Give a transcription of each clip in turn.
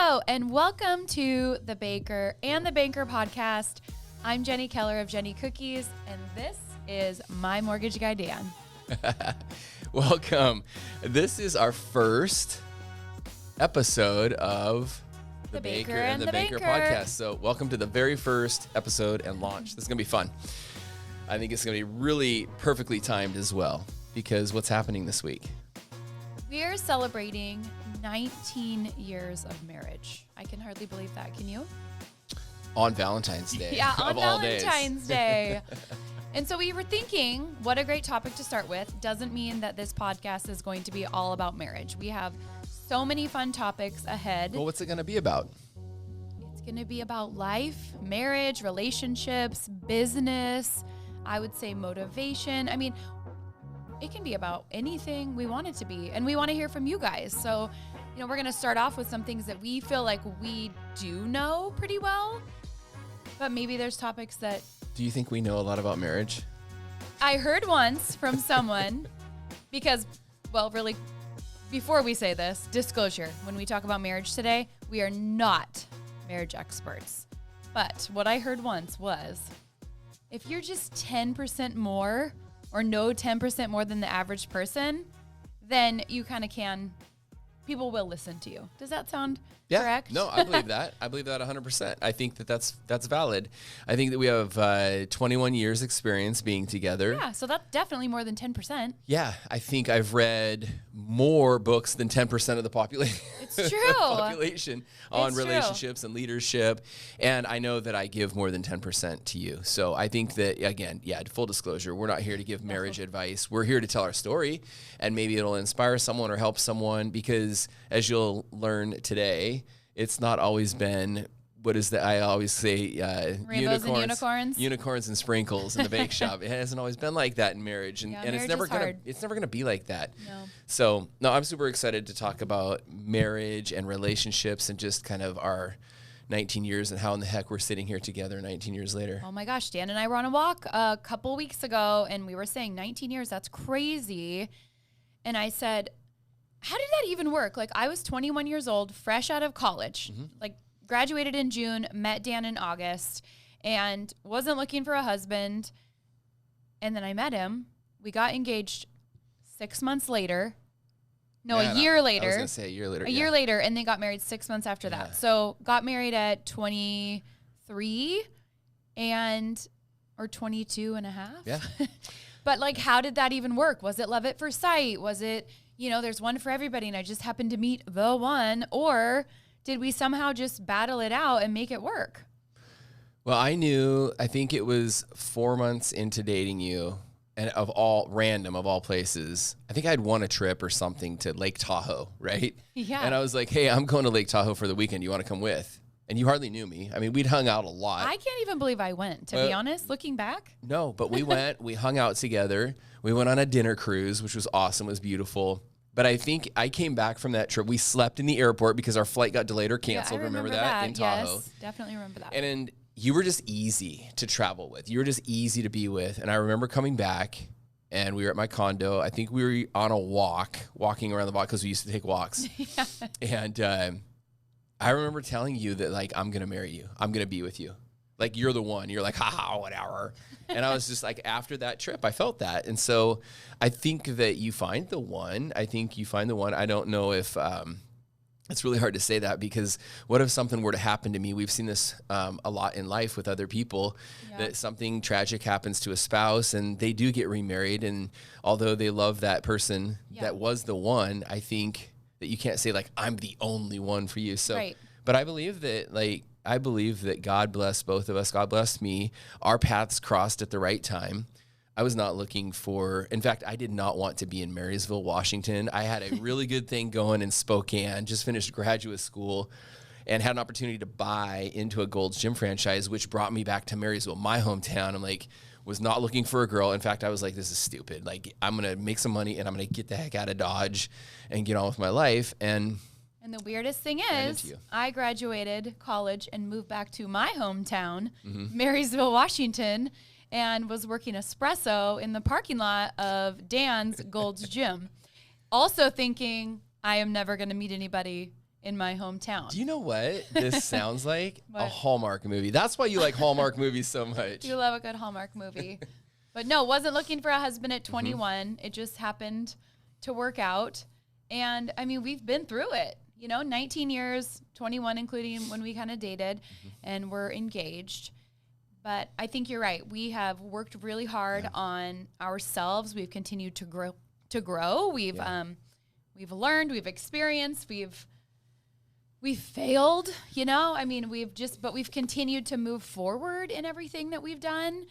Hello, and welcome to the Baker and the Banker podcast. I'm Jenny Keller of Jenny Cookies, and this is my mortgage guy, Dan. Welcome. This is our first episode of the Baker and the Banker podcast. So welcome to the very first episode and launch. This is going to be fun. I think it's going to be really perfectly timed as well, because what's happening this week? We are celebrating 19 years of marriage. I can hardly believe that. Can you? On Valentine's Day. Yeah, on of all days. Valentine's Day. And so we were thinking, what a great topic to start with. Doesn't mean that this podcast is going to be all about marriage. We have so many fun topics ahead. Well, what's it going to be about? It's going to be about life, marriage, relationships, business, I would say motivation. I mean, it can be about anything we want it to be. And we want to hear from you guys. So, we're going to start off with some things that we feel like we do know pretty well. But maybe there's topics that... Do you think we know a lot about marriage? I heard once from someone, because, well, really, before we say this, disclosure, when we talk about marriage today, we are not marriage experts. But what I heard once was, if you're just 10% more or know 10% more than the average person, then you kind of can, people will listen to you. Does that sound correct? No, I believe that. I believe that 100%. I think that's valid. I think that we have 21 years experience being together. Yeah, so that's definitely more than 10%. Yeah, I think I've read more books than 10% of the population. It's true. Population on relationships and leadership. And I know that I give more than 10% to you. So I think that, again, full disclosure, we're not here to give marriage advice. We're here to tell our story, and maybe it'll inspire someone or help someone, because as you'll learn today, it's not always been, what is that? I always say, rainbows and unicorns. Unicorns and sprinkles in the bake shop. It hasn't always been like that in marriage, and it's never gonna be like that. No. So I'm super excited to talk about marriage and relationships and just kind of our 19 years and how in the heck we're sitting here together 19 years later. Oh my gosh, Dan and I were on a walk a couple weeks ago, and we were saying 19 years, that's crazy. And I said, how did that even work? Like, I was 21 years old, fresh out of college, like graduated in June, met Dan in August, and wasn't looking for a husband. And then I met him. We got engaged 6 months later. No, a year later. I was going to say a year later. A year later, and then got married 6 months after that. So got married at 23 or 22 and a half. Yeah. But like, how did that even work? Was it love at first sight? Was it, there's one for everybody and I just happened to meet the one? Or did we somehow just battle it out and make it work? Well, I think it was 4 months into dating you, and of all places, I think I'd won a trip or something to Lake Tahoe, right? Yeah. And I was like, hey, I'm going to Lake Tahoe for the weekend. You want to come with? And you hardly knew me. I mean, we'd hung out a lot. I can't even believe I went, to be honest, looking back. No, but we went, we hung out together. We went on a dinner cruise, which was awesome. It was beautiful. But I think I came back from that trip. We slept in the airport because our flight got delayed or canceled. Yeah, remember that in Tahoe? Yes, definitely remember that. And you were just easy to travel with. You were just easy to be with. And I remember coming back, and we were at my condo. I think we were on a walking around the block, because we used to take walks. Yeah. And I remember telling you that, like, I'm going to marry you. I'm going to be with you. Like, you're the one. You're like, haha, whatever. And I was just like, after that trip, I felt that. And so I think that you find the one. I don't know if it's really hard to say that, because what if something were to happen to me? We've seen this a lot in life with other people, that something tragic happens to a spouse and they do get remarried. And although they love that person that was the one, I think that you can't say, like, I'm the only one for you. So, But I believe that God blessed both of us. God blessed me. Our paths crossed at the right time. I was not looking for, in fact, I did not want to be in Marysville, Washington. I had a really good thing going in Spokane, just finished graduate school, and had an opportunity to buy into a Gold's Gym franchise, which brought me back to Marysville, my hometown. I'm like, was not looking for a girl. In fact, I was like, this is stupid. Like, I'm going to make some money and I'm going to get the heck out of Dodge and get on with my life. And the weirdest thing is, I graduated college and moved back to my hometown, Marysville, Washington, and was working espresso in the parking lot of Dan's Gold's Gym. Also thinking, I am never going to meet anybody in my hometown. Do you know what this sounds like? What? A Hallmark movie. That's why you like Hallmark movies so much. Do love a good Hallmark movie. But no, wasn't looking for a husband at 21. It just happened to work out. And I mean, we've been through it, 19 years, 21, including when we kind of dated and we're engaged. But I think you're right. We have worked really hard on ourselves. We've continued to grow. We've learned, we've experienced, we've failed, I mean, but we've continued to move forward in everything that we've done.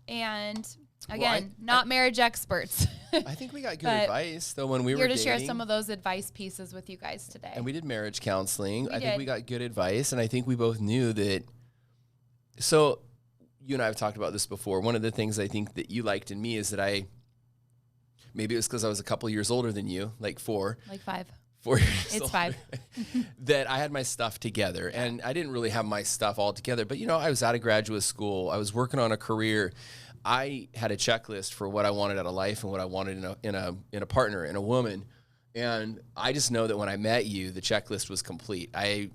And again, not marriage experts. I think we got good advice though when we were here to dating. share some of those advice pieces with you guys today. And we did marriage counseling. I think we got good advice, and I think we both knew that. So you and I have talked about this before. One of the things I think that you liked in me is that maybe it was because I was a couple years older than you, like 4. Like 5. 4 years It's older, 5. that I had my stuff together. And I didn't really have my stuff all together. But, I was out of graduate school. I was working on a career. I had a checklist for what I wanted out of life and what I wanted in a partner, in a woman. And I just know that when I met you, the checklist was complete. I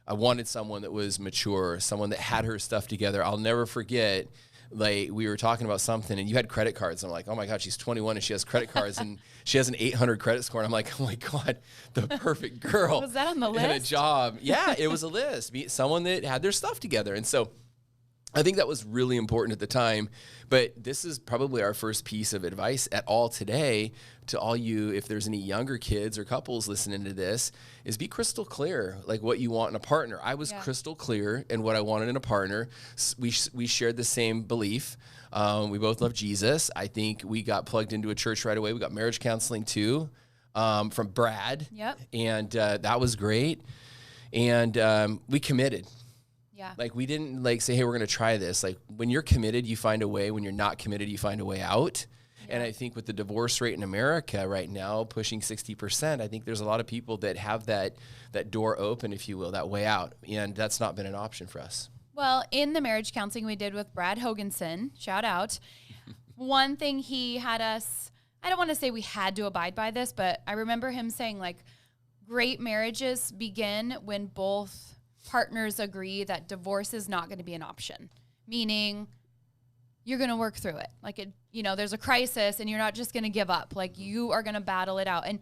wanted someone that was mature, someone that had her stuff together. I'll never forget, we were talking about something and you had credit cards. I'm like, oh my God, she's 21 and she has credit cards and she has an 800 credit score. And I'm like, oh my God, the perfect girl. Was that on the list? And a job. Yeah, it was a list. Someone that had their stuff together. And so I think that was really important at the time, but this is probably our first piece of advice at all today to all you, if there's any younger kids or couples listening to this, is be crystal clear, like what you want in a partner. I was crystal clear in what I wanted in a partner. We shared the same belief. We both love Jesus. I think we got plugged into a church right away. We got marriage counseling too, from Brad. Yep. And that was great. And we committed. Yeah. Like we didn't say, hey, we're going to try this. Like when you're committed, you find a way. When you're not committed, you find a way out. Yeah. And I think with the divorce rate in America right now, pushing 60%, I think there's a lot of people that have that door open, if you will, that way out. And that's not been an option for us. Well, in the marriage counseling we did with Brad Hoganson, shout out, one thing he had us, I don't want to say we had to abide by this, but I remember him saying great marriages begin when both partners agree that divorce is not going to be an option, meaning you're going to work through it. There's a crisis and you're not just going to give up. You are going to battle it out. And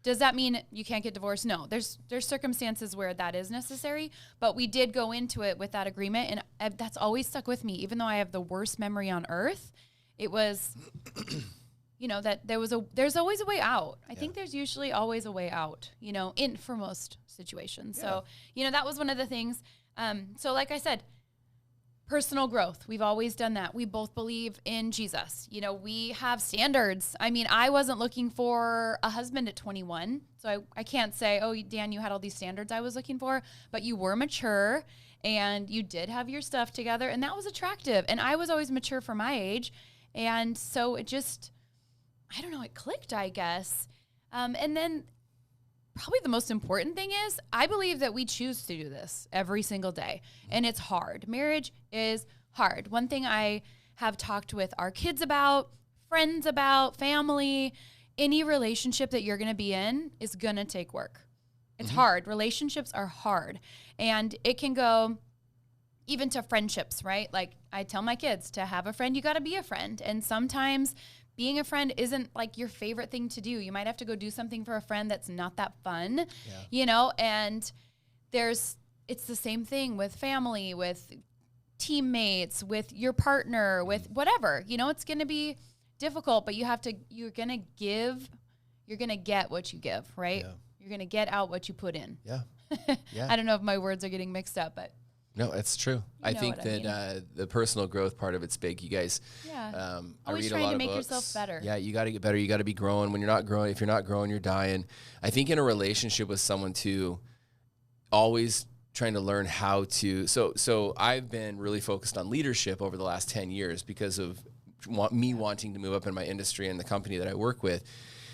does that mean you can't get divorced? No, there's circumstances where that is necessary, but we did go into it with that agreement. And that's always stuck with me, even though I have the worst memory on earth. It was, that there's always a way out. I think there's usually always a way out, for most situations. Yeah. So, that was one of the things. So like I said, personal growth. We've always done that. We both believe in Jesus. We have standards. I mean, I wasn't looking for a husband at 21. So I can't say, oh, Dan, you had all these standards I was looking for, but you were mature and you did have your stuff together. And that was attractive. And I was always mature for my age. And so it just, I don't know, it clicked, I guess. And then probably the most important thing is I believe that we choose to do this every single day. And it's hard. Marriage is hard. One thing I have talked with our kids about, friends about, family, any relationship that you're going to be in is going to take work. It's hard. Relationships are hard. And it can go even to friendships, right? I tell my kids, to have a friend, you got to be a friend. And sometimes being a friend isn't your favorite thing to do. You might have to go do something for a friend that's not that fun, and it's the same thing with family, with teammates, with your partner, with whatever, it's going to be difficult, but you're going to get what you give, right? Yeah. You're going to get out what you put in. Yeah. Yeah. I don't know if my words are getting mixed up, but no, it's true. I think that the personal growth part of it's big. You guys, I always read trying a lot to of make books. yourself better. Yeah, you got to get better. You got to be growing. When you're not growing, if you're not growing, you're dying. I think in a relationship with someone too, always trying to learn how to. So I've been really focused on leadership over the last 10 years because of me wanting to move up in my industry and the company that I work with.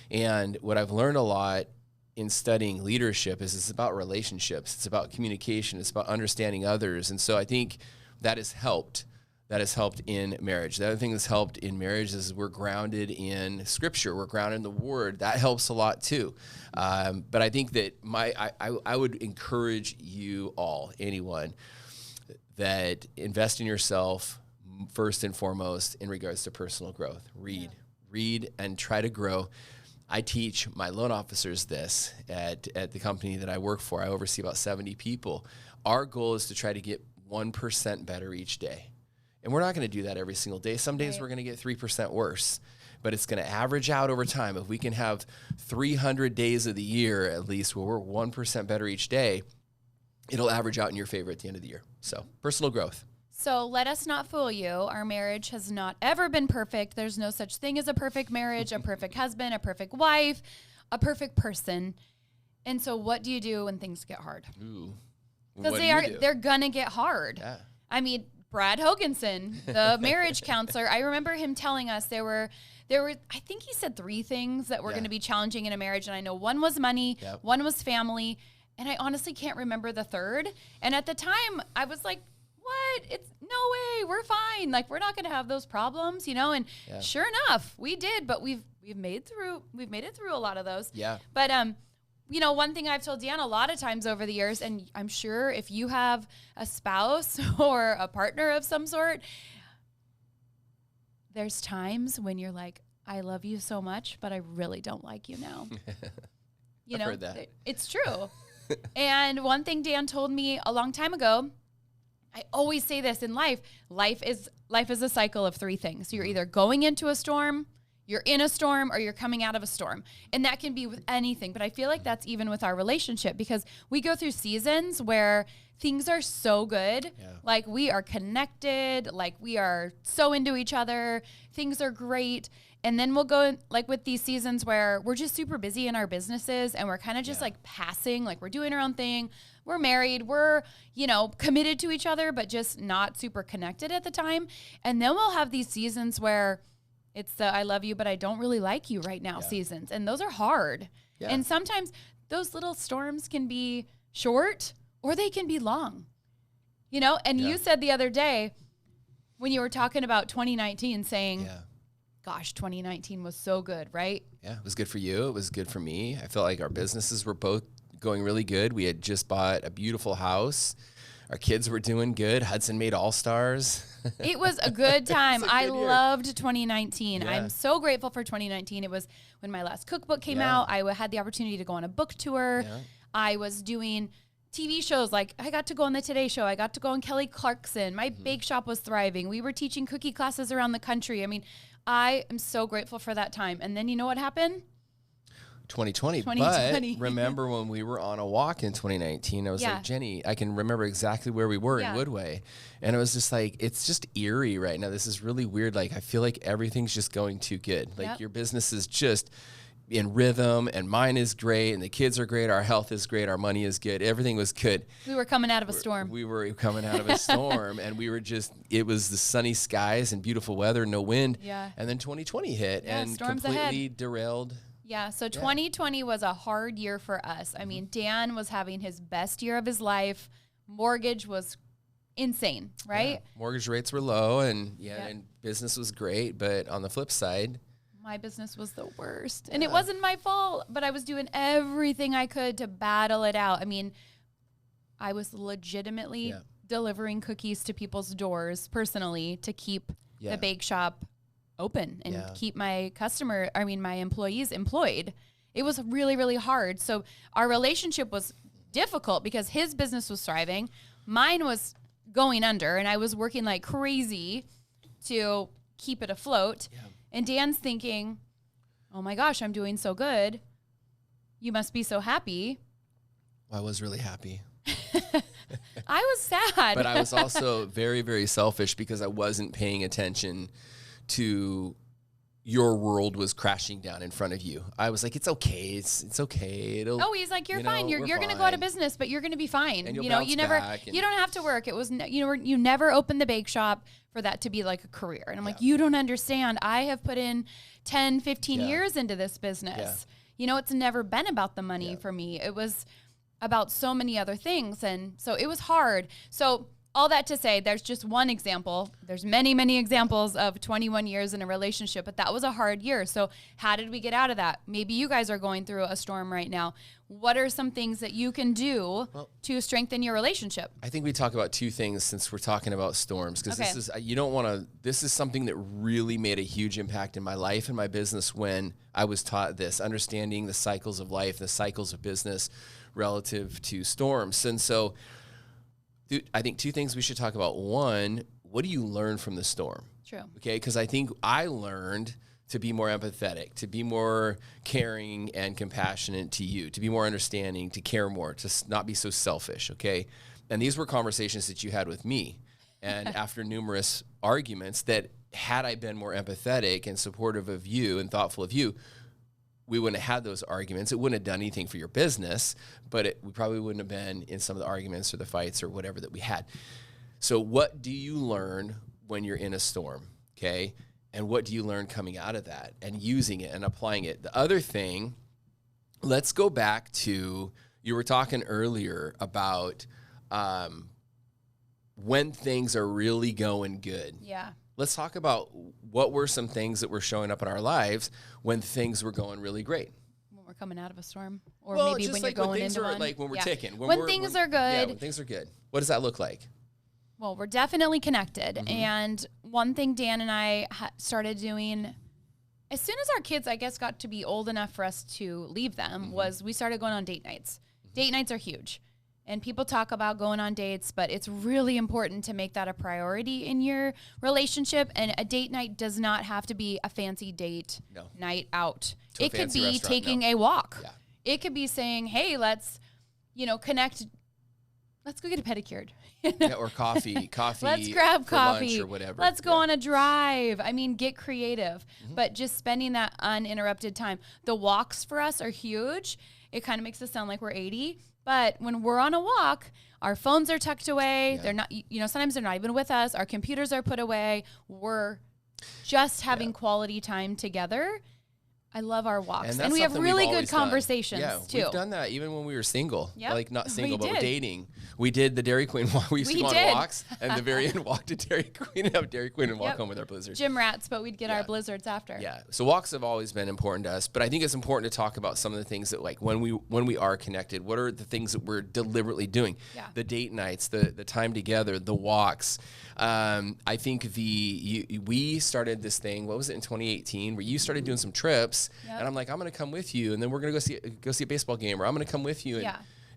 And what I've learned a lot in studying leadership is it's about relationships. It's about communication. It's about understanding others. And so I think that has helped that has helped in marriage. The other thing that's helped in marriage is we're grounded in Scripture. We're grounded in the Word. That helps a lot too. But I think that I would encourage you all, anyone, that invest in yourself first and foremost in regards to personal growth. Read and try to grow. I teach my loan officers this at the company that I work for. I oversee about 70 people. Our goal is to try to get 1% better each day. And we're not going to do that every single day. Some days we're going to get 3% worse, but it's going to average out over time. If we can have 300 days of the year at least where we're 1% better each day, it'll average out in your favor at the end of the year. So personal growth. So let us not fool you. Our marriage has not ever been perfect. There's no such thing as a perfect marriage, a perfect husband, a perfect wife, a perfect person. And so what do you do when things get hard? Because they're going to get hard. Yeah. I mean, Brad Hoganson, the marriage counselor, I remember him telling us there were, I think he said 3 things that were going to be challenging in a marriage. And I know one was money, one was family, and I honestly can't remember the third. And at the time I was like, what? It's no way. We're fine. Like, we're not going to have those problems, and sure enough, we did, but we've made it through a lot of those. Yeah. But, one thing I've told Dan a lot of times over the years, and I'm sure if you have a spouse or a partner of some sort, there's times when you're like, I love you so much, but I really don't like you now. I've heard that. It's true. And one thing Dan told me a long time ago, I always say this in life is a cycle of 3 things. You're either going into a storm, you're in a storm, or you're coming out of a storm. And that can be with anything. But I feel like that's even with our relationship, because we go through seasons where things are so good. Yeah. Like, we are connected, like we are so into each other. Things are great. And then we'll go like with these seasons where we're just super busy in our businesses and we're kind of just like passing, like we're doing our own thing. We're married, we're, committed to each other, but just not super connected at the time. And then we'll have these seasons where it's the I love you, but I don't really like you right now seasons. And those are hard. Yeah. And sometimes those little storms can be short or they can be long, And you said the other day when you were talking about 2019 saying, gosh, 2019 was so good, right? Yeah, it was good for you. It was good for me. I felt like our businesses were both going really good. We had just bought a beautiful house. Our kids were doing good. Hudson made All-Stars. It was a good time. I loved 2019. I'm so grateful for 2019. It was when my last cookbook came out. I had the opportunity to go on a book tour. Yeah. I was doing TV shows. Like, I got to go on the Today Show. I got to go on Kelly Clarkson. My bake shop was thriving. We were teaching cookie classes around the country. I mean, I am so grateful for that time. And then you know what happened? 2020. But remember when we were on a walk in 2019, I was like, Jenny, I can remember exactly where we were in Woodway. And it was just like, it's just eerie right now. This is really weird. Like, I feel like everything's just going too good. Like, your business is just in rhythm, and mine is great, and the kids are great, our health is great, our money is good, everything was good. We were coming out of a storm. We were coming out of a storm, and it was the sunny skies and beautiful weather, no wind. Yeah. And then 2020 hit and completely derailed. Yeah, so 2020 was a hard year for us. I mean, Dan was having his best year of his life. Mortgage was insane, right? Yeah. Mortgage rates were low, and and business was great, but on the flip side, my business was the worst. And it wasn't my fault, but I was doing everything I could to battle it out. I mean, I was legitimately delivering cookies to people's doors personally to keep the bake shop open and keep my employees employed. It was really, really hard. So our relationship was difficult because his business was thriving. Mine was going under, and I was working like crazy to keep it afloat. Yeah. And Dan's thinking, oh my gosh, I'm doing so good. You must be so happy. Well, I was really happy. I was sad. But I was also very, very selfish because I wasn't paying attention to your world was crashing down in front of you. I was like, it's okay. It's okay. He's like, you're fine. You're going to go out of business, but you're going to be fine. And you don't have to work. It was, you never opened the bake shop for that to be like a career. And I'm like, you don't understand. I have put in 10, 15 years into this business. Yeah. It's never been about the money for me. It was about so many other things. And so it was hard. So all that to say, there's just one example. There's many, many examples of 21 years in a relationship, but that was a hard year. So how did we get out of that? Maybe you guys are going through a storm right now. What are some things that you can do to strengthen your relationship? I think we talk about two things since we're talking about storms, because this is something that really made a huge impact in my life and my business when I was taught this, understanding the cycles of life, the cycles of business relative to storms. And so I think two things we should talk about. One, what do you learn from the storm? True. Okay, because I think I learned to be more empathetic, to be more caring and compassionate to you, to be more understanding, to care more, to not be so selfish, okay? And these were conversations that you had with me. And after numerous arguments that had I been more empathetic and supportive of you and thoughtful of you, we wouldn't have had those arguments. It wouldn't have done anything for your business, but we probably wouldn't have been in some of the arguments or the fights or whatever that we had. So what do you learn when you're in a storm, okay? And what do you learn coming out of that and using it and applying it? The other thing, let's go back to, you were talking earlier about when things are really going good. Yeah. Let's talk about what were some things that were showing up in our lives when things were going really great. When we're coming out of a storm, or Well, maybe just when like you're going when things into are one. like when we're ticking. When things are good. Yeah, when things are good. What does that look like? Well, we're definitely connected. Mm-hmm. And one thing Dan and I started doing as soon as our kids, I guess, got to be old enough for us to leave them, Mm-hmm. was we started going on date nights. Date nights are huge. And people talk about going on dates, but it's really important to make that a priority in your relationship. And a date night does not have to be a fancy date night out. To a it could fancy be restaurant, taking a walk. Yeah. It could be saying, hey, let's, connect. Let's go get a pedicure. Yeah, or coffee. Let's grab for coffee lunch or whatever. Let's go on a drive. I mean, get creative, but just spending that uninterrupted time. The walks for us are huge. It kind of makes us sound like we're 80, but when we're on a walk, our phones are tucked away. They're not, sometimes they're not even with us. Our computers are put away. We're just having quality time together. I love our walks. And we have really good conversations, too. We've done that even when we were single. Yep. Like, not single, but did. dating. We did the Dairy Queen walk. We used to go on walks, and the very end walk to Dairy Queen and have Dairy Queen and walk home with our blizzards. Gym rats, but we'd get our blizzards after. Yeah. So walks have always been important to us, but I think it's important to talk about some of the things that, like, when we are connected, what are the things that we're deliberately doing? Yeah. The date nights, the time together, the walks. I think we started this thing, what was it, in 2018, where you started doing some trips, and I'm like, I'm going to come with you, and then we're going to go see a baseball game, or I'm going to come with you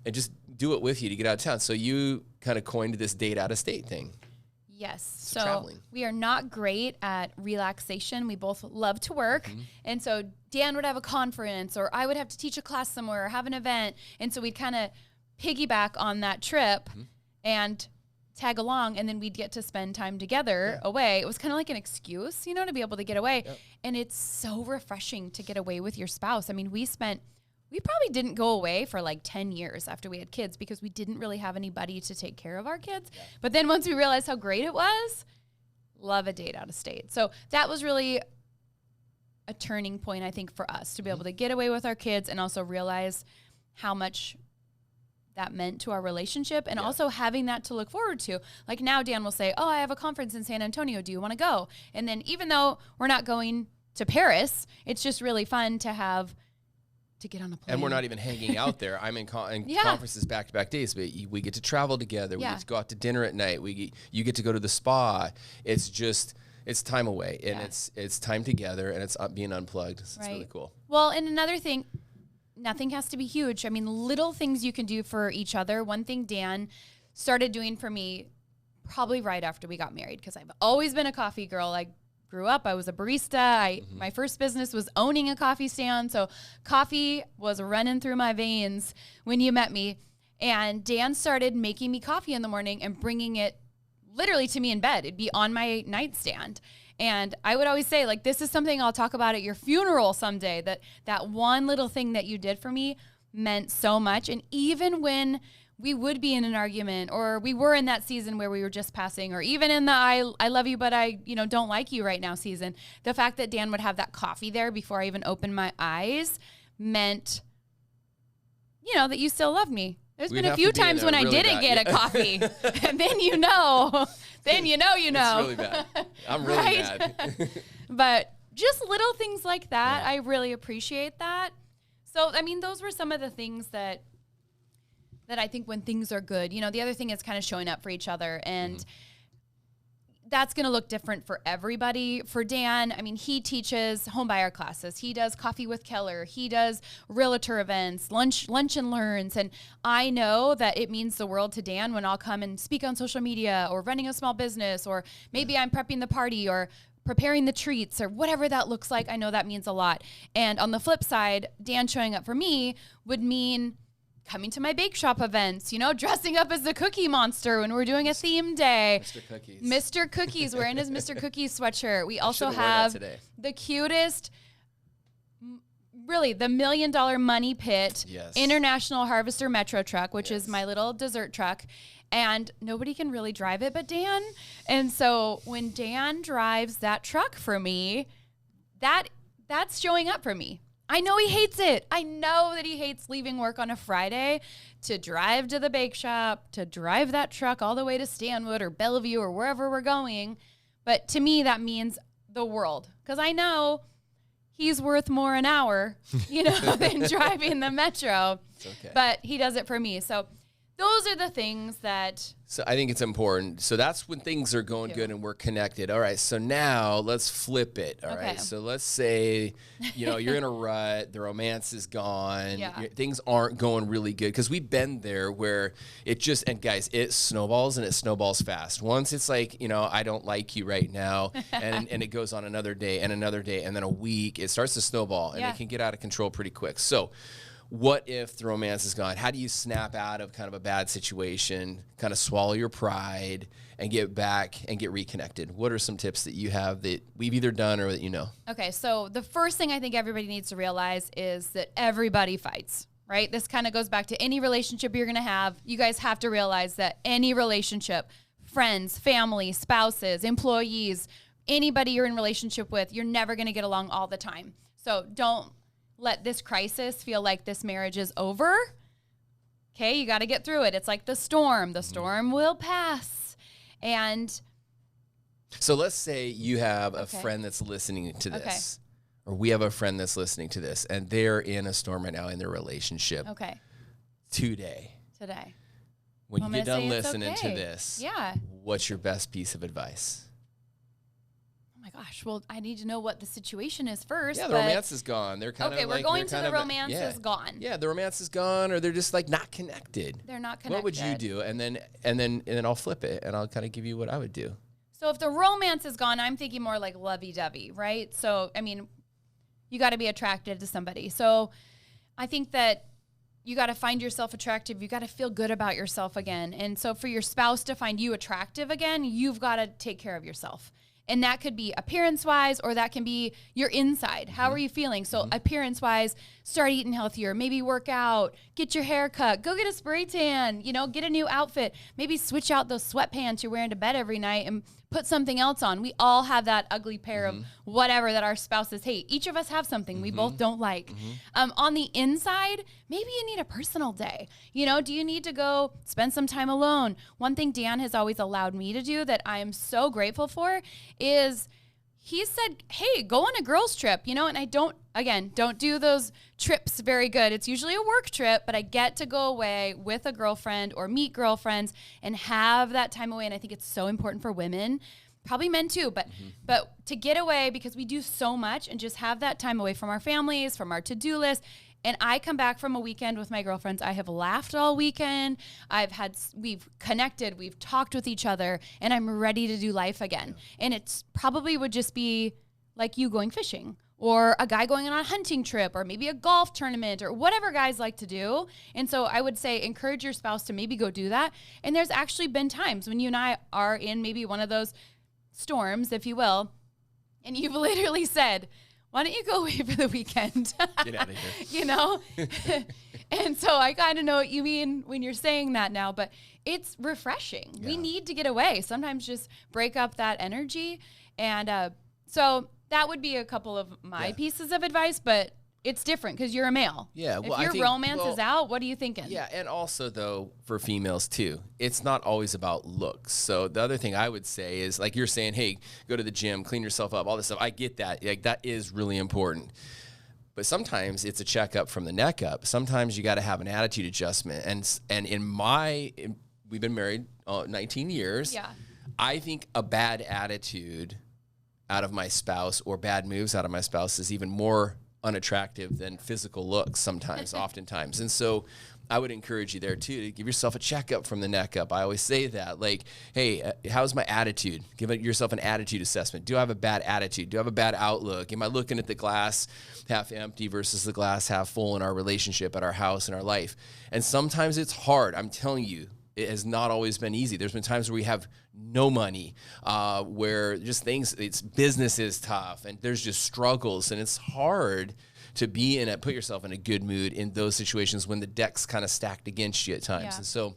and just do it with you to get out of town. So you kind of coined this date out of state thing. Yes. So So traveling. we are not great at relaxation. We both love to work. And so Dan would have a conference, or I would have to teach a class somewhere or have an event. And so we'd kind of piggyback on that trip and tag along, and then we'd get to spend time together away. It was kind of like an excuse, to be able to get away. Yep. And it's so refreshing to get away with your spouse. I mean, we probably didn't go away for like 10 years after we had kids because we didn't really have anybody to take care of our kids. Yeah. But then once we realized how great it was, love a date out of state. So that was really a turning point, I think, for us to be able to get away with our kids and also realize how much that meant to our relationship, and also having that to look forward to. Like now Dan will say, oh, I have a conference in San Antonio. Do you want to go? And then even though we're not going to Paris, it's just really fun to get on a plane. And we're not even hanging out there. I'm in conferences back-to-back days, but we get to travel together. We get to go out to dinner at night. You get to go to the spa. It's time away, and it's time together, and it's being unplugged. So it's really cool. Well, and another thing, nothing has to be huge. I mean, little things you can do for each other. One thing Dan started doing for me probably right after we got married, because I've always been a coffee girl. I grew up, I was a barista. My first business was owning a coffee stand. So coffee was running through my veins when you met me. And Dan started making me coffee in the morning and bringing it literally to me in bed. It'd be on my nightstand. And I would always say, like, this is something I'll talk about at your funeral someday, that one little thing that you did for me meant so much. And even when we would be in an argument, or we were in that season where we were just passing, or even in the I love you, but I don't like you right now season, the fact that Dan would have that coffee there before I even opened my eyes meant, that you still loved me. There's been a few times when I didn't get a coffee, and then you know. It's really bad. I'm really mad. But just little things like that, I really appreciate that. So, I mean, those were some of the things that I think when things are good. You know, the other thing is kind of showing up for each other, and that's going to look different for everybody. For Dan, I mean, he teaches home buyer classes. He does Coffee with Keller. He does realtor events, lunch and learns. And I know that it means the world to Dan when I'll come and speak on social media or running a small business, or maybe I'm prepping the party or preparing the treats or whatever that looks like. I know that means a lot. And on the flip side, Dan showing up for me would mean coming to my bake shop events, you know, dressing up as the Cookie Monster when we're doing a theme day. Mr. Cookies, wearing his Mr. Cookies sweatshirt. We also have the cutest, really the $1 million money pit International Harvester Metro truck, which is my little dessert truck. And nobody can really drive it but Dan. And so when Dan drives that truck for me, that's showing up for me. I know he hates it. I know that he hates leaving work on a Friday to drive to the bake shop, to drive that truck all the way to Stanwood or Bellevue or wherever we're going. But to me, that means the world, because I know he's worth more an hour, you know, than driving the Metro. But he does it for me. So those are the things that... So I think it's important. So that's when things are going good and we're connected. All right, so now let's flip it. All right, so let's say, you know, you're in a rut, the romance is gone, things aren't going really good, because we've been there where it just, and guys, it snowballs, and it snowballs fast. Once it's like, you know, I don't like you right now, and it goes on another day, and then a week, it starts to snowball, and it can get out of control pretty quick. So what if the romance is gone? How do you snap out of kind of a bad situation, kind of swallow your pride, and get back and get reconnected? What are some tips that you have that we've either done or that you know? Okay, so the first thing I think everybody needs to realize is that everybody fights, right? This kind of goes back to any relationship you're going to have. You guys have to realize that any relationship, friends, family, spouses, employees, anybody you're in relationship with, you're never going to get along all the time. So don't let this crisis feel like this marriage is over. Okay, you got to get through it. It's like the storm. The storm will pass. And so let's say you have a friend that's listening to this, or we have a friend that's listening to this, and they're in a storm right now in their relationship. Today. When you get done listening to this, what's your best piece of advice? My gosh, well, I need to know what the situation is first. Yeah, the romance is gone. They're kind of we're going to the romance is gone. Yeah, the romance is gone, or they're just like not connected. They're not connected. What would you do? And then I'll flip it, and I'll kind of give you what I would do. So if the romance is gone, I'm thinking more like lovey-dovey, right? So, I mean, you got to be attracted to somebody. So I think that you got to find yourself attractive. You got to feel good about yourself again. And so for your spouse to find you attractive again, you've got to take care of yourself. And that could be appearance-wise, or that can be your inside. How are you feeling? So appearance-wise, start eating healthier. Maybe work out. Get your hair cut. Go get a spray tan. You know, get a new outfit. Maybe switch out those sweatpants you're wearing to bed every night and put something else on. We all have that ugly pair of whatever that our spouses hate. Each of us have something we both don't like. On the inside, maybe you need a personal day. You know, do you need to go spend some time alone? One thing Dan has always allowed me to do that I am so grateful for is he said, hey, go on a girls trip, you know, and I don't do those trips very good. It's usually a work trip, but I get to go away with a girlfriend or meet girlfriends and have that time away. And I think it's so important for women, probably men too, but to get away, because we do so much, and just have that time away from our families, from our to-do list. And I come back from a weekend with my girlfriends. I have laughed all weekend. We've connected, we've talked with each other, and I'm ready to do life again. And it's probably would just be like you going fishing, or a guy going on a hunting trip, or maybe a golf tournament, or whatever guys like to do. And so I would say encourage your spouse to maybe go do that. And there's actually been times when you and I are in maybe one of those storms, if you will, and you've literally said, why don't you go away for the weekend? Get out of here. You know? And so I kind of know what you mean when you're saying that now, but it's refreshing. Yeah. We need to get away. Sometimes just break up that energy. And so that would be a couple of my pieces of advice, but it's different because you're a male. Yeah. Well, if your romance is out, what are you thinking? Yeah. And also, though, for females, too, it's not always about looks. So the other thing I would say is, like you're saying, hey, go to the gym, clean yourself up, all this stuff. I get that. Like, that is really important. But sometimes it's a checkup from the neck up. Sometimes you got to have an attitude adjustment. And we've been married 19 years. Yeah. I think a bad attitude out of my spouse or bad moves out of my spouse is even more unattractive than physical looks sometimes, oftentimes. And so I would encourage you there too, to give yourself a checkup from the neck up. I always say that, like, hey, how's my attitude? Give yourself an attitude assessment. Do I have a bad attitude? Do I have a bad outlook? Am I looking at the glass half empty versus the glass half full in our relationship, at our house, in our life? And sometimes it's hard. I'm telling you, it has not always been easy. There's been times where we have no money, where just business is tough, and there's just struggles, and it's hard to put yourself in a good mood in those situations when the deck's kind of stacked against you at times. Yeah. And so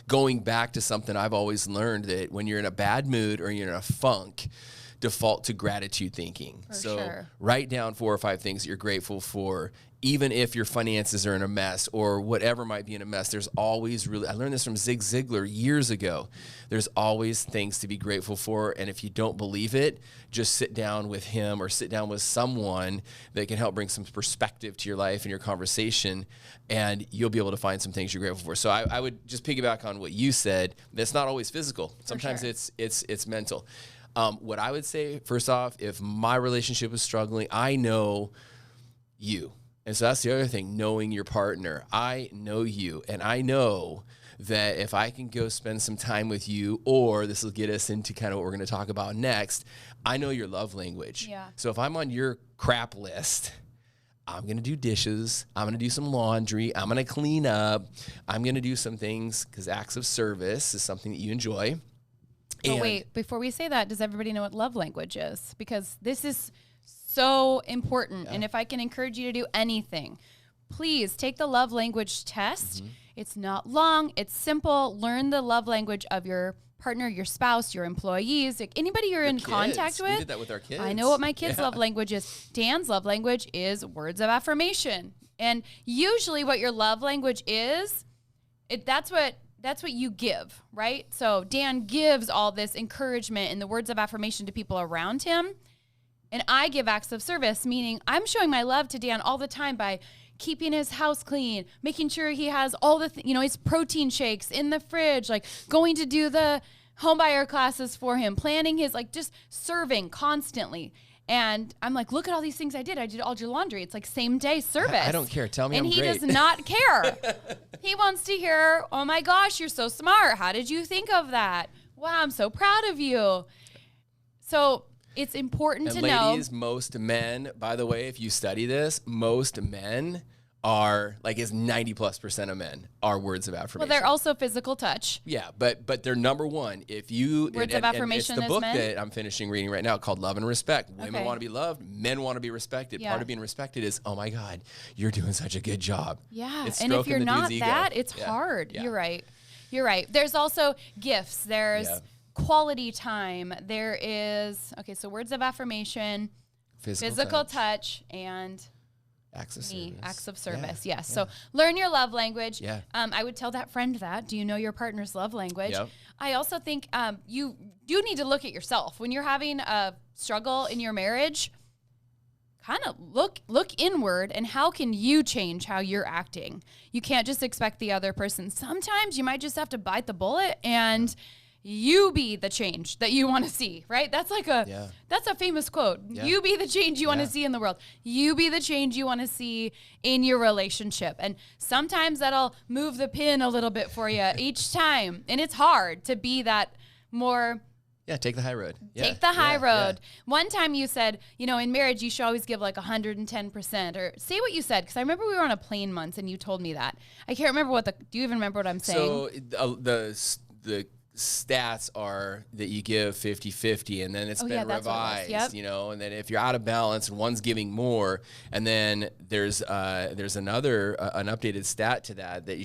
going back to something I've always learned, that when you're in a bad mood or you're in a funk, default to gratitude thinking. Sure. Write down 4 or 5 things that you're grateful for. Even if your finances are in a mess or whatever might be in a mess, there's always I learned this from Zig Ziglar years ago. There's always things to be grateful for. And if you don't believe it, just sit down with him or sit down with someone that can help bring some perspective to your life and your conversation, and you'll be able to find some things you're grateful for. So I would just piggyback on what you said. That's not always physical. Sometimes it's mental. What I would say, first off, if my relationship is struggling, I know you. And so that's the other thing, knowing your partner. I know you, and I know that if I can go spend some time with you, or this will get us into kind of what we're going to talk about next, I know your love language. Yeah. So if I'm on your crap list, I'm going to do dishes, I'm going to do some laundry, I'm going to clean up, I'm going to do some things, because acts of service is something that you enjoy. But wait, before we say that, does everybody know what love language is? Because this is so important. Yeah. And if I can encourage you to do anything, please take the love language test. Mm-hmm. It's not long. It's simple. Learn the love language of your partner, your spouse, your employees, like anybody you're in contact with. We did that with our kids. I know what my kids' love language is. Dan's love language is words of affirmation. And usually what your love language is, that's what you give, right? So Dan gives all this encouragement and the words of affirmation to people around him. And I give acts of service, meaning I'm showing my love to Dan all the time by keeping his house clean, making sure he has all the, his protein shakes in the fridge, like going to do the homebuyer classes for him, planning his, like just serving constantly. And I'm like, look at all these things I did. I did all your laundry. It's like same day service. I don't care. Tell me I'm great. And he does not care. He wants to hear, oh my gosh, you're so smart. How did you think of that? Wow, I'm so proud of you. So it's important to know. Ladies, most men, by the way, if you study this, most men are, like, is 90+% of men are words of affirmation. Well, they're also physical touch. Yeah, but they're number one. If you words of affirmation, it's the book men? that I'm finishing reading right now called Love and Respect. Women want to be loved, men want to be respected. Yeah. Part of being respected is, oh my God, you're doing such a good job. Yeah, it's and if you're not that, it's yeah. hard. Yeah. You're right. There's also gifts. There's quality time. There is, so words of affirmation, physical touch, and acts of service. Yes. Yeah. So learn your love language. Yeah. I would tell that friend that. Do you know your partner's love language? Yep. I also think you do need to look at yourself. When you're having a struggle in your marriage, kind of look inward, and how can you change how you're acting? You can't just expect the other person. Sometimes you might just have to bite the bullet and you be the change that you want to see, right? That's like that's a famous quote. Yeah. You be the change you want to see in the world. You be the change you want to see in your relationship. And sometimes that'll move the pin a little bit for you each time. And it's hard to be that more. Yeah, take the high road. Take the high road. Yeah. One time you said, in marriage, you should always give like 110%, or say what you said. Because I remember we were on a plane once and you told me that. I can't remember do you even remember what I'm saying? So the stats are that you give 50-50, and then it's been revised, and then if you're out of balance and one's giving more, and then there's another an updated stat to that you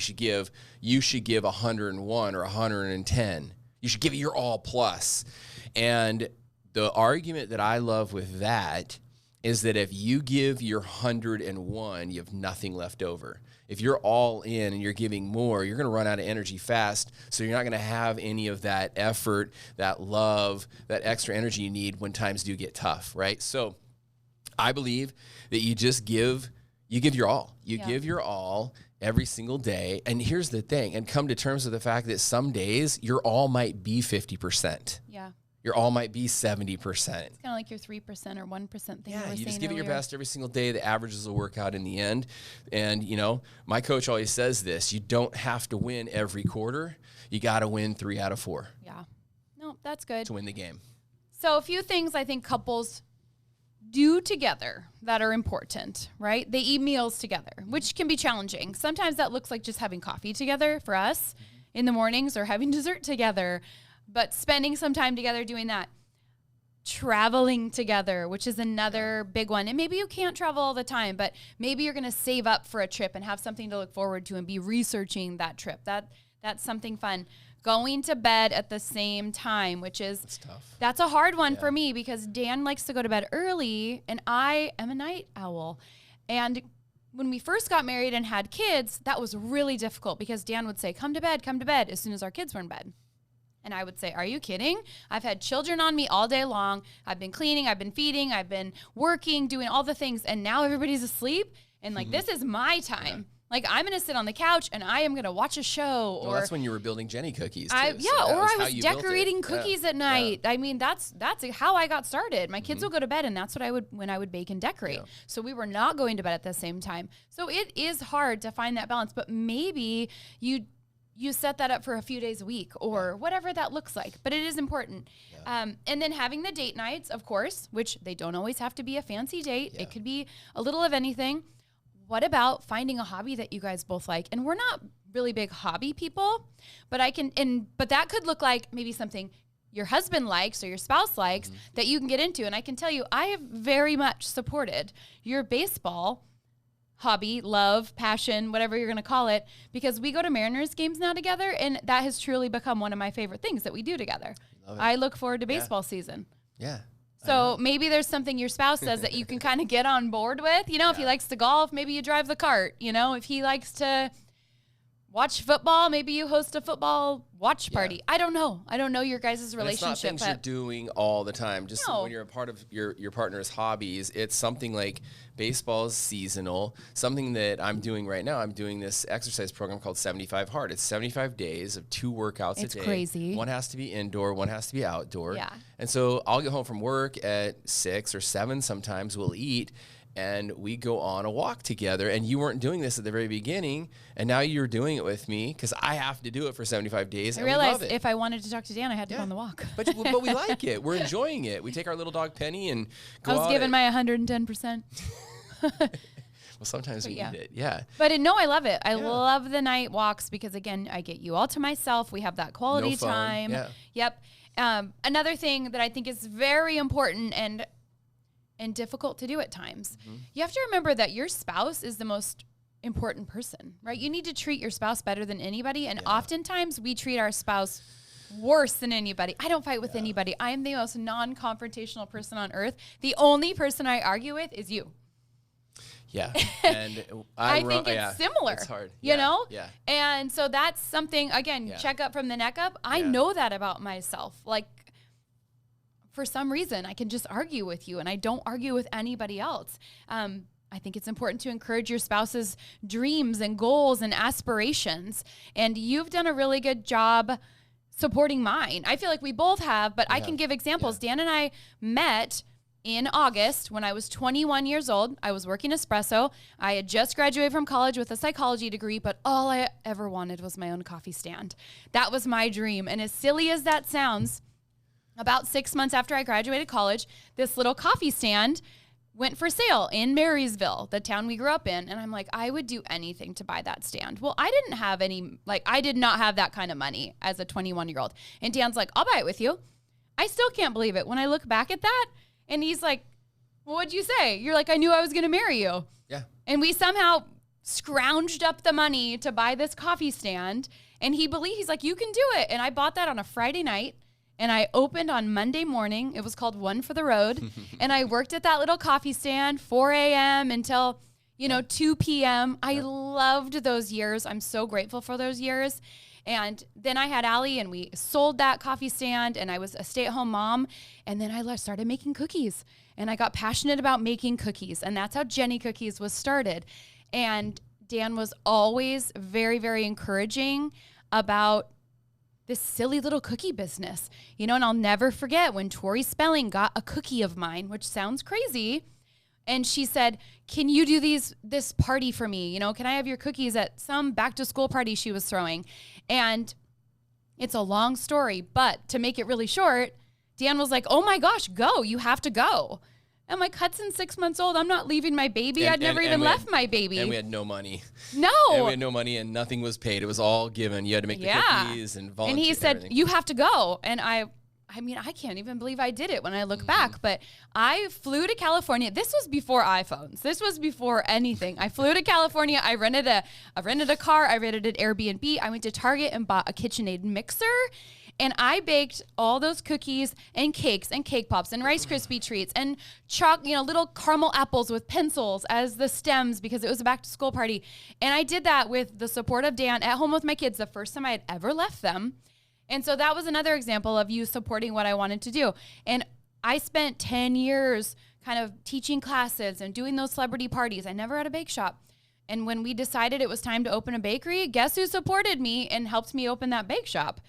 should give 101 or 110. You should give it your all plus. And the argument that I love with that is that if you give your 101, you have nothing left over. If you're all in and you're giving more, you're going to run out of energy fast. So you're not going to have any of that effort, that love, that extra energy you need when times do get tough, right? So I believe that you just give your all. You give your all every single day. And here's the thing, and come to terms with the fact that some days your all might be 50%. Yeah. Your all might be 70%. It's kind of like your 3% or 1% thing. Yeah, you just give it your best every single day. The averages will work out in the end. And, my coach always says this, you don't have to win every quarter. You got to win 3 out of 4. Yeah. No, that's good. To win the game. So a few things I think couples do together that are important, right? They eat meals together, which can be challenging. Sometimes that looks like just having coffee together for us in the mornings or having dessert together. But spending some time together doing that. Traveling together, which is another big one. And maybe you can't travel all the time, but maybe you're going to save up for a trip and have something to look forward to and be researching that trip. That's something fun. Going to bed at the same time, which is tough. That's a hard one for me because Dan likes to go to bed early and I am a night owl. And when we first got married and had kids, that was really difficult because Dan would say, come to bed as soon as our kids were in bed. And I would say, are you kidding? I've had children on me all day long. I've been cleaning, I've been feeding, I've been working, doing all the things. And now everybody's asleep. And this is my time. Yeah. Like I'm going to sit on the couch and I am going to watch a show. Well, that's when you were building Jenny cookies. Too, or I was decorating cookies at night. Yeah. I mean, that's how I got started. My kids will go to bed and that's what when I would bake and decorate. Yeah. So we were not going to bed at the same time. So it is hard to find that balance, but maybe you set that up for a few days a week or whatever that looks like, but it is important. Yeah. And then having the date nights, of course, which they don't always have to be a fancy date. Yeah. It could be a little of anything. What about finding a hobby that you guys both like? And we're not really big hobby people, but but that could look like maybe something your husband likes or your spouse likes that you can get into. And I can tell you, I have very much supported your baseball hobby, love, passion, whatever you're going to call it, because we go to Mariners games now together, and that has truly become one of my favorite things that we do together. I look forward to baseball season. Yeah. So maybe there's something your spouse says that you can kind of get on board with. If he likes to golf, maybe you drive the cart. If he likes to watch football, maybe you host a football watch party. I don't know. I don't know your guys' relationship. It's not things you're doing all the time. Just when you're a part of your partner's hobbies, it's something like baseball is seasonal. Something that I'm doing right now, I'm doing this exercise program called 75 Hard. It's 75 days of 2 workouts a day. It's crazy. One has to be indoor, one has to be outdoor. Yeah. And so I'll get home from work at 6 or 7 sometimes. We'll eat. And we go on a walk together. And you weren't doing this at the very beginning, and now you're doing it with me because I have to do it for 75 days. I realized if I wanted to talk to Dan, I had to go on the walk. But we like it. We're enjoying it. We take our little dog Penny and go out. I was giving my 110%. Well, sometimes we need it. Yeah. But I love it. I love the night walks because, again, I get you all to myself. We have that quality time. Yeah. Yep. Another thing that I think is very important and difficult to do at times. You have to remember that your spouse is the most important person, right? You need to treat your spouse better than anybody. And oftentimes we treat our spouse worse than anybody. I don't fight with anybody. I am the most non-confrontational person on earth. The only person I argue with is you. Yeah. And I think it's similar. It's hard. You know? Yeah. And so that's something, again, check up from the neck up. I know that about myself. Like, for some reason, I can just argue with you and I don't argue with anybody else. I think it's important to encourage your spouse's dreams and goals and aspirations. And you've done a really good job supporting mine. I feel like we both have, but I can give examples. Dan and I met in August when I was 21 years old. I was working espresso. I had just graduated from college with a psychology degree, but all I ever wanted was my own coffee stand. That was my dream. And as silly as that sounds, about 6 months after I graduated college, this little coffee stand went for sale in Marysville, the town we grew up in. And I'm like, I would do anything to buy that stand. Well, I did not have that kind of money as a 21-year-old. And Dan's like, I'll buy it with you. I still can't believe it when I look back at that. And he's like, well, what'd you say? You're like, I knew I was going to marry you. Yeah. And we somehow scrounged up the money to buy this coffee stand. And he's like, you can do it. And I bought that on a Friday night. And I opened on Monday morning. It was called One for the Road. And I worked at that little coffee stand, 4 a.m. until, 2 p.m. I loved those years. I'm so grateful for those years. And then I had Allie, and we sold that coffee stand, and I was a stay-at-home mom. And then I started making cookies, and I got passionate about making cookies. And that's how Jenny Cookies was started. And Dan was always very, very encouraging about this silly little cookie business, and I'll never forget when Tori Spelling got a cookie of mine, which sounds crazy. And she said, can you do this party for me? Can I have your cookies at some back to school party she was throwing? And it's a long story, but to make it really short, Dan was like, oh my gosh, go, you have to go. I'm like, Hudson's 6 months old. I'm not leaving my baby. I'd never even left my baby. And we had no money. No. And we had no money, and nothing was paid. It was all given. You had to make the cookies and volunteer. And he said, you have to go. And I can't even believe I did it when I look back. But I flew to California. This was before iPhones. This was before anything. I flew to California. I rented a car. I rented an Airbnb. I went to Target and bought a KitchenAid mixer. And I baked all those cookies and cakes and cake pops and Rice Krispie treats and little caramel apples with pencils as the stems because it was a back to school party. And I did that with the support of Dan at home with my kids the first time I had ever left them. And so that was another example of you supporting what I wanted to do. And I spent 10 years kind of teaching classes and doing those celebrity parties. I never had a bake shop. And when we decided it was time to open a bakery, guess who supported me and helped me open that bake shop?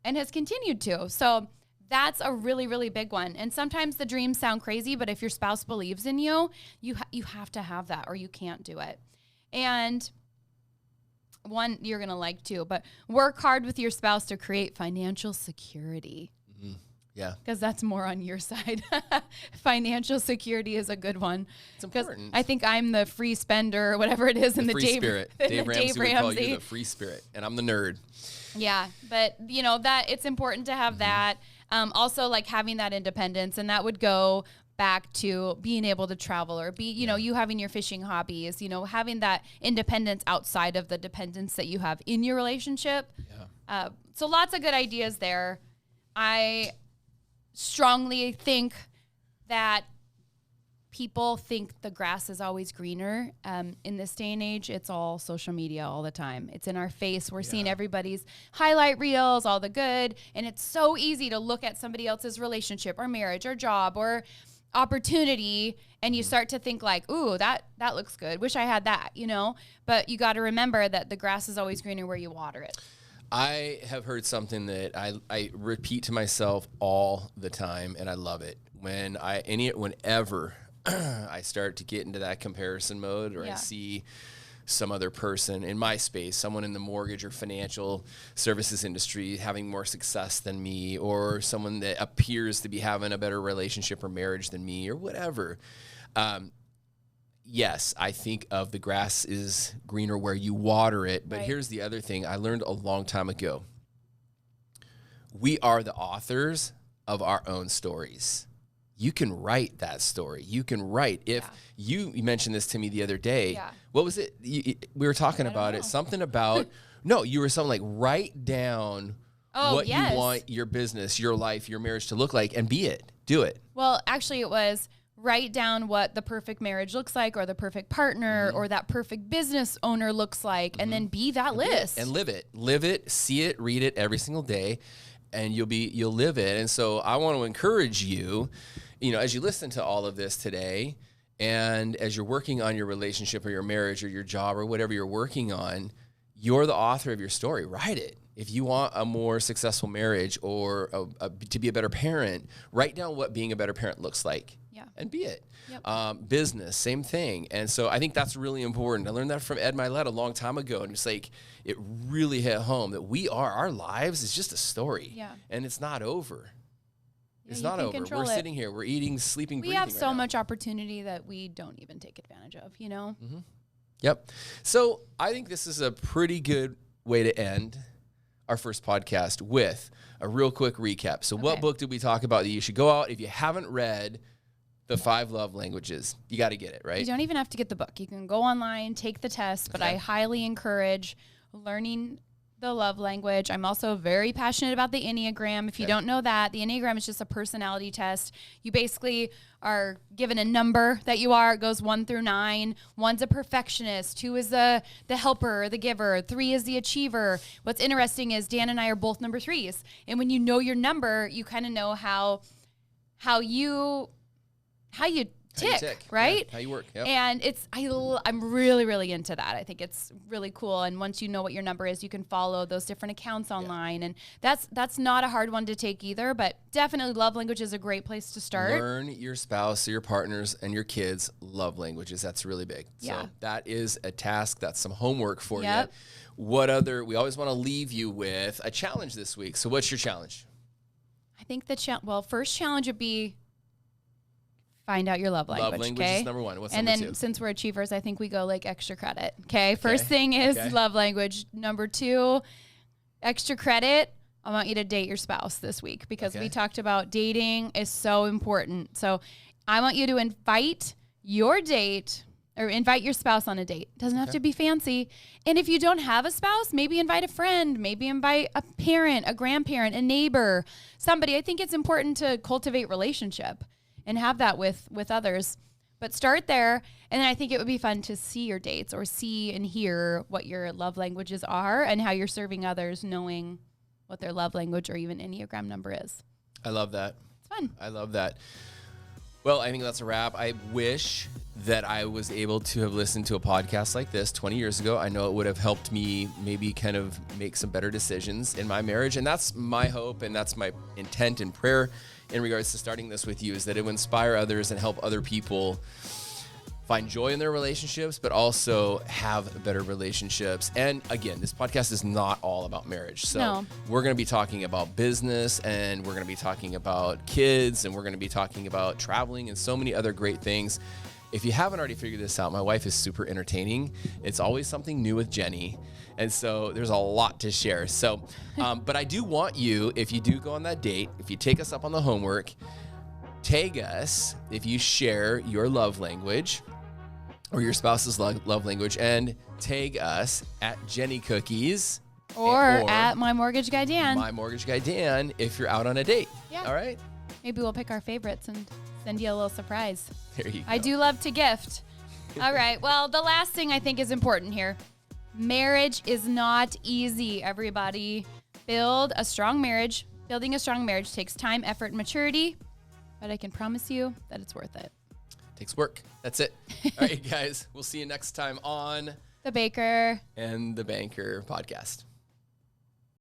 And has continued to. So that's a really, really big one. And sometimes the dreams sound crazy, but if your spouse believes in you, you have to have that or you can't do it. And one you're going to like too, but work hard with your spouse to create financial security. Mm-hmm. Yeah. Because that's more on your side. Financial security is a good one. It's important. I think I'm the free spender or whatever it is in the free spirit. Dave Ramsey would call you the free spirit, and I'm the nerd. Yeah, but that it's important to have that. Also, like having that independence, and that would go back to being able to travel or be, you having your fishing hobbies, having that independence outside of the dependence that you have in your relationship. Yeah. So lots of good ideas there. I strongly think that people think the grass is always greener. In this day and age, it's all social media all the time. It's in our face. We're seeing everybody's highlight reels, all the good. And it's so easy to look at somebody else's relationship or marriage or job or opportunity. And you start to think like, ooh, that looks good. Wish I had that, But you got to remember that the grass is always greener where you water it. I have heard something that I repeat to myself all the time, and I love it. Whenever I start to get into that comparison mode, or I see some other person in my space, someone in the mortgage or financial services industry having more success than me, or someone that appears to be having a better relationship or marriage than me, or whatever. Yes, I think of the grass is greener where you water it. But here's the other thing I learned a long time ago. We are the authors of our own stories. You can write that story. You can write. If you mentioned this to me the other day, what was it? We were talking about it. Something about, you were something like write down what you want your business, your life, your marriage to look like and be it. Do it. Well, actually it was write down what the perfect marriage looks like or the perfect partner or that perfect business owner looks like and then be that list. And live it. Live it, see it, read it every single day, and you'll live it. And so I want to encourage you, as you listen to all of this today, and as you're working on your relationship or your marriage or your job or whatever you're working on, you're the author of your story. Write it. If you want a more successful marriage or to be a better parent, write down what being a better parent looks like. And be it. Yep. Business, same thing. And so I think that's really important. I learned that from Ed Milet a long time ago. And it's like, it really hit home that our lives is just a story. Yeah. And it's not over. It's not over. We're sitting here. We're eating, sleeping, breathing. We have so much opportunity that we don't even take advantage of, Mm-hmm. Yep. So I think this is a pretty good way to end our first podcast with a real quick recap. So what book did we talk about that you should go out if you haven't read The 5 Love Languages? You got to get it, right? You don't even have to get the book. You can go online, take the test, but I highly encourage learning the love language. I'm also very passionate about the Enneagram. If you don't know that, the Enneagram is just a personality test. You basically are given a number that you are. It goes 1 through 9. 1's a perfectionist. 2 is the helper, the giver. 3 is the achiever. What's interesting is Dan and I are both number 3s. And when you know your number, you kind of know how you tick, right? Yeah, how you work. Yep. And I'm really, really into that. I think it's really cool. And once you know what your number is, you can follow those different accounts online. And that's not a hard one to take either, but definitely love language is a great place to start. Learn your spouse, your partners, and your kids' love languages. That's really big. Yeah. So that is a task. That's some homework for you. Yep. We always want to leave you with a challenge this week. So what's your challenge? I think first challenge would be find out your love language. Love language is number 1. What's and number 2? then since we're achievers, I think we go like extra credit. Okay. First thing is love language. Number 2, extra credit. I want you to date your spouse this week because we talked about dating is so important. So I want you to invite your spouse on a date. Doesn't have to be fancy. And if you don't have a spouse, maybe invite a friend, maybe invite a parent, a grandparent, a neighbor, somebody. I think it's important to cultivate relationship and have that with others. But start there. And then I think it would be fun to see your dates or see and hear what your love languages are and how you're serving others, knowing what their love language or even Enneagram number is. I love that. It's fun. I love that. Well, I think that's a wrap. I wish that I was able to have listened to a podcast like this 20 years ago. I know it would have helped me maybe kind of make some better decisions in my marriage. And that's my hope and that's my intent and prayer in regards to starting this with you, is that it will inspire others and help other people find joy in their relationships, but also have better relationships. And again, this podcast is not all about marriage. So we're going to be talking about business, and we're going to be talking about kids, and we're going to be talking about traveling and so many other great things. If you haven't already figured this out, my wife is super entertaining. It's always something new with Jenny. And so there's a lot to share. So, but I do want you, if you do go on that date, if you take us up on the homework, tag us if you share your love language or your spouse's love language, and tag us at Jenny Cookies or at My Mortgage Guy Dan. My Mortgage Guy Dan if you're out on a date. Yeah. All right. Maybe we'll pick our favorites and send you a little surprise. There you go. I do love to gift. All right. Well, the last thing I think is important here. Marriage is not easy, everybody. Building a strong marriage takes time, effort, and maturity, but I can promise you that it's worth it. Takes work. That's it. All right, guys. We'll see you next time on The Baker and the Banker podcast.